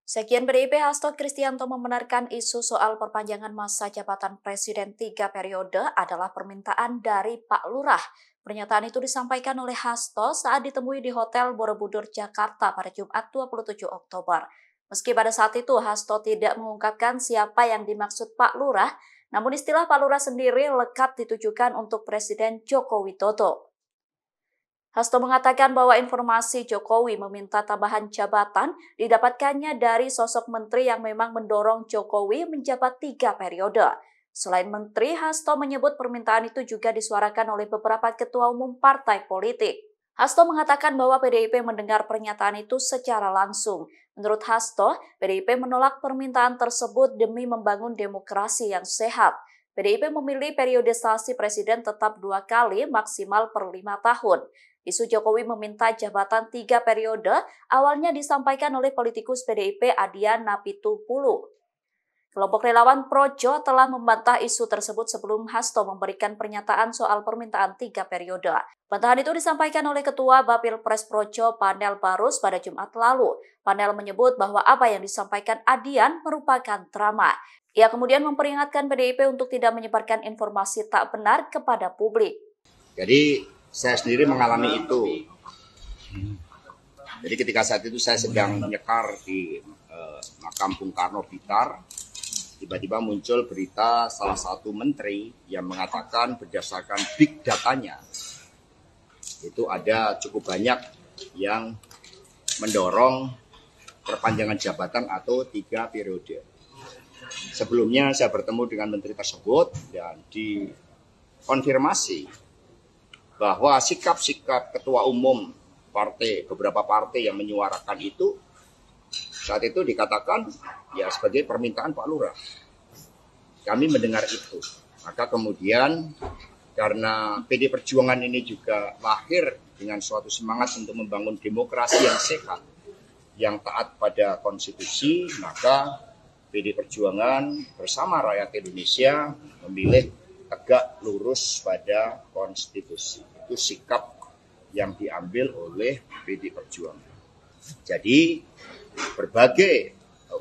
Sekjen PDIP Hasto Kristianto membenarkan isu soal perpanjangan masa jabatan Presiden 3 periode adalah permintaan dari Pak Lurah. Pernyataan itu disampaikan oleh Hasto saat ditemui di Hotel Borobudur, Jakarta pada Jumat 27 Oktober. Meski pada saat itu Hasto tidak mengungkapkan siapa yang dimaksud Pak Lurah, namun istilah Pak Lurah sendiri lekat ditujukan untuk Presiden Joko Widodo. Hasto mengatakan bahwa informasi Jokowi meminta tambahan jabatan didapatkannya dari sosok menteri yang memang mendorong Jokowi menjabat 3 periode. Selain menteri, Hasto menyebut permintaan itu juga disuarakan oleh beberapa ketua umum partai politik. Hasto mengatakan bahwa PDIP mendengar pernyataan itu secara langsung. Menurut Hasto, PDIP menolak permintaan tersebut demi membangun demokrasi yang sehat. PDIP memilih periodisasi presiden tetap 2 kali maksimal per 5 tahun. Isu Jokowi meminta jabatan 3 periode awalnya disampaikan oleh politikus PDIP Adian Napitupulu. Kelompok relawan Projo telah membantah isu tersebut sebelum Hasto memberikan pernyataan soal permintaan 3 periode. Bantahan itu disampaikan oleh Ketua Bapilpres Projo Panel Barus pada Jumat lalu. Panel menyebut bahwa apa yang disampaikan Adian merupakan drama. Ia kemudian memperingatkan PDIP untuk tidak menyebarkan informasi tak benar kepada publik. Jadi saya sendiri mengalami itu. Jadi ketika saat itu saya sedang nyekar di makam Bung Karno Blitar, tiba-tiba muncul berita salah satu menteri yang mengatakan berdasarkan big datanya, itu ada cukup banyak yang mendorong perpanjangan jabatan atau 3 periode. Sebelumnya saya bertemu dengan menteri tersebut dan dikonfirmasi bahwa sikap-sikap ketua umum partai, beberapa partai yang menyuarakan itu, saat itu dikatakan ya sebagai permintaan Pak Lurah. Kami mendengar itu. Maka kemudian karena PD Perjuangan ini juga lahir dengan suatu semangat untuk membangun demokrasi yang sehat, yang taat pada konstitusi, maka PD Perjuangan bersama rakyat Indonesia memilih tegak lurus pada konstitusi. Itu sikap yang diambil oleh PD Perjuangan. Jadi berbagai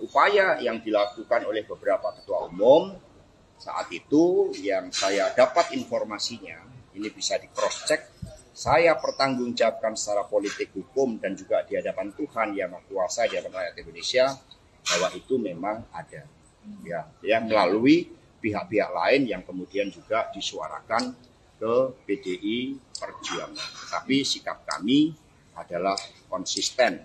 upaya yang dilakukan oleh beberapa ketua umum saat itu yang saya dapat informasinya, ini bisa di cross check, saya pertanggungjawabkan secara politik hukum dan juga di hadapan Tuhan yang Maha Kuasa, di hadapan rakyat Indonesia, bahwa itu memang ada. Ya melalui pihak-pihak lain yang kemudian juga disuarakan ke PDI Perjuangan. Tapi sikap kami adalah konsisten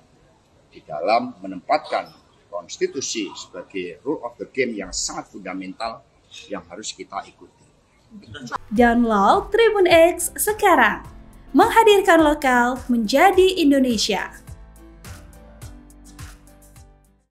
di dalam menempatkan konstitusi sebagai rule of the game yang sangat fundamental yang harus kita ikuti. Download Tribun X sekarang, menghadirkan lokal menjadi Indonesia.